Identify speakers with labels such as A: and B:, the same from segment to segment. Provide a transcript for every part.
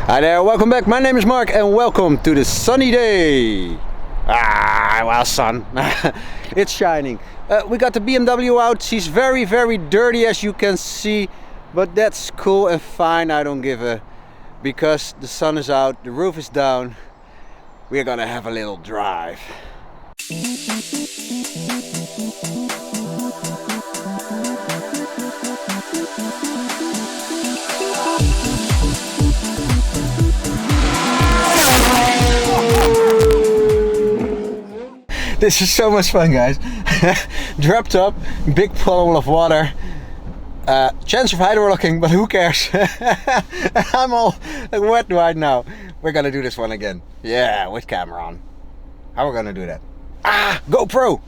A: Hi there, welcome back. My name is Mark and welcome to the sunny day. Well, sun. It's shining. We got the BMW out. She's very, very dirty as you can see, but that's cool and fine. I don't give a... because the sun is out, the roof is down. We're gonna have a little drive. This is so much fun, guys. Drop top, big puddle of water. Chance of hydrolocking, but who cares? I'm all wet right now. We're gonna do this one again. Yeah, with camera on. How are we gonna do that? GoPro!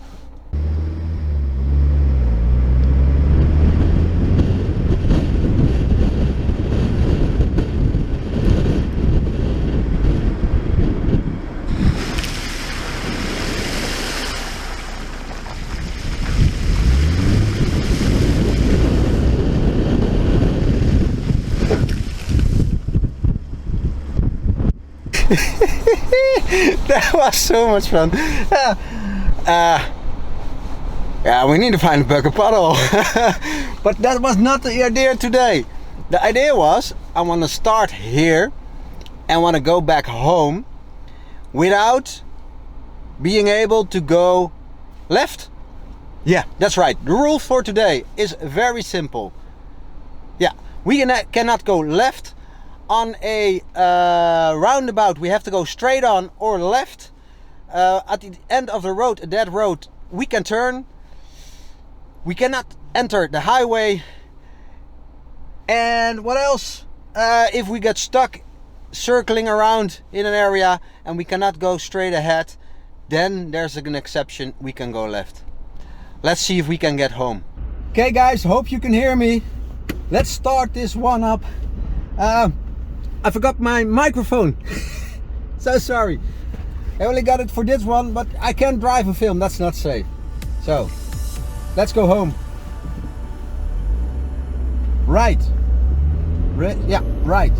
A: That was so much fun. Yeah, we need to find a bucket puddle. But that was not the idea today. The idea was I want to start here and want to go back home without being able to go left. Yeah, that's right. The rule for today is very simple. Yeah, we cannot go left on a roundabout. We have to go straight on or left. At the end of the road, a dead road, we can turn. We cannot enter the highway. And what else? If we get stuck circling around in an area and we cannot go straight ahead, then there's an exception. We can go left. Let's see if we can get home. Okay guys, hope you can hear me. Let's start this one up. I forgot my microphone. So sorry. I only got it for this one, but I can't drive and film. That's not safe. So, let's go home. Right. Yeah, right.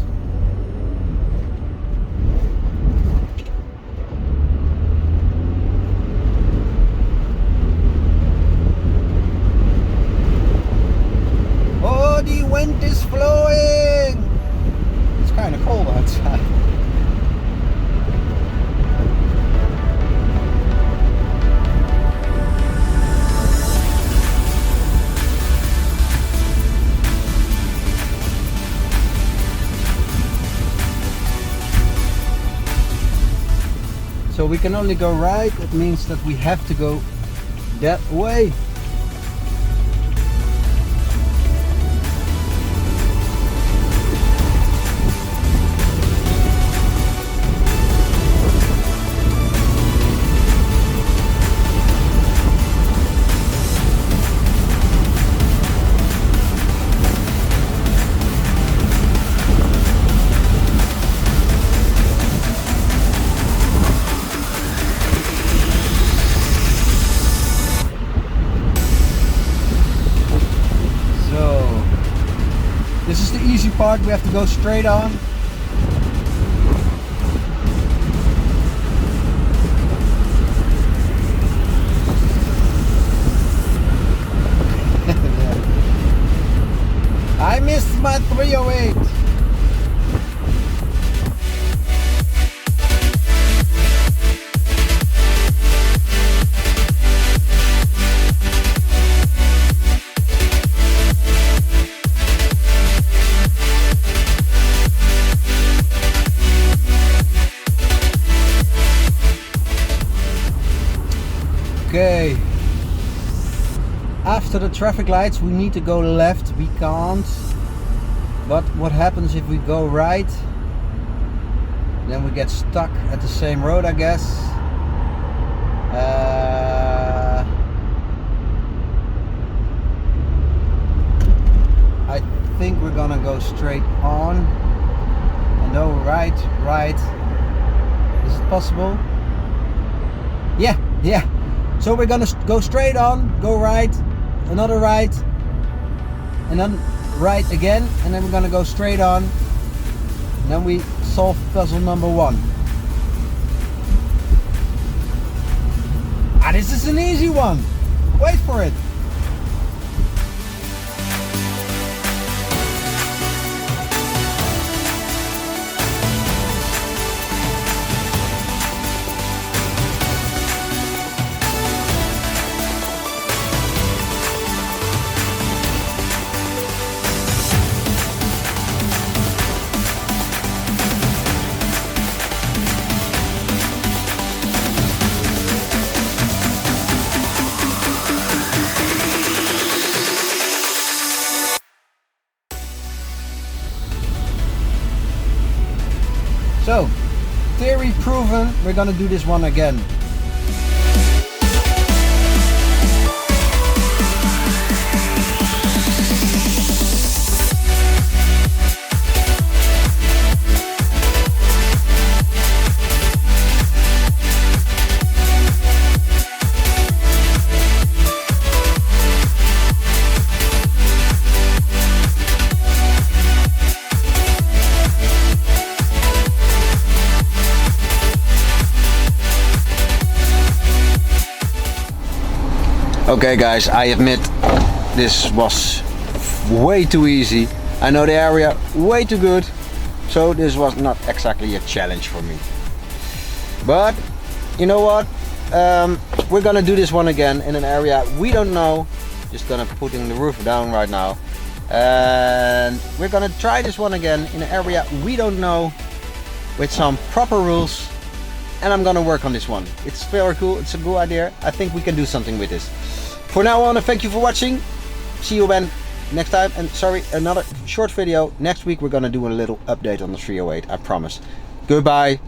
A: Oh, the wind is flowing. It's kind of cold outside. So we can only go right. It means that we have to go that way. This is the easy part. We have to go straight on. I missed my 308. Okay, after the traffic lights we need to go left. We can't, but what happens if we go right? Then we get stuck at the same road, I guess. I think we're gonna go straight on and no right. Is it possible? Yeah. So we're gonna go straight on, go right, another right, and then right again, and then we're gonna go straight on. Then we solve puzzle number 1. Ah, this is an easy one. Wait for it. So, theory proven, we're gonna do this one again. Okay guys, I admit this was way too easy. I know the area way too good, so this was not exactly a challenge for me. But you know what? We're gonna do this one again in an area we don't know. Just gonna putting the roof down right now. And we're gonna try this one again in an area we don't know with some proper rules. And I'm gonna work on this one. It's very cool, it's a good idea. I think we can do something with this. For now on, thank you for watching. See you again next time. And sorry, another short video. Next week we're gonna do a little update on the 308, I promise. Goodbye.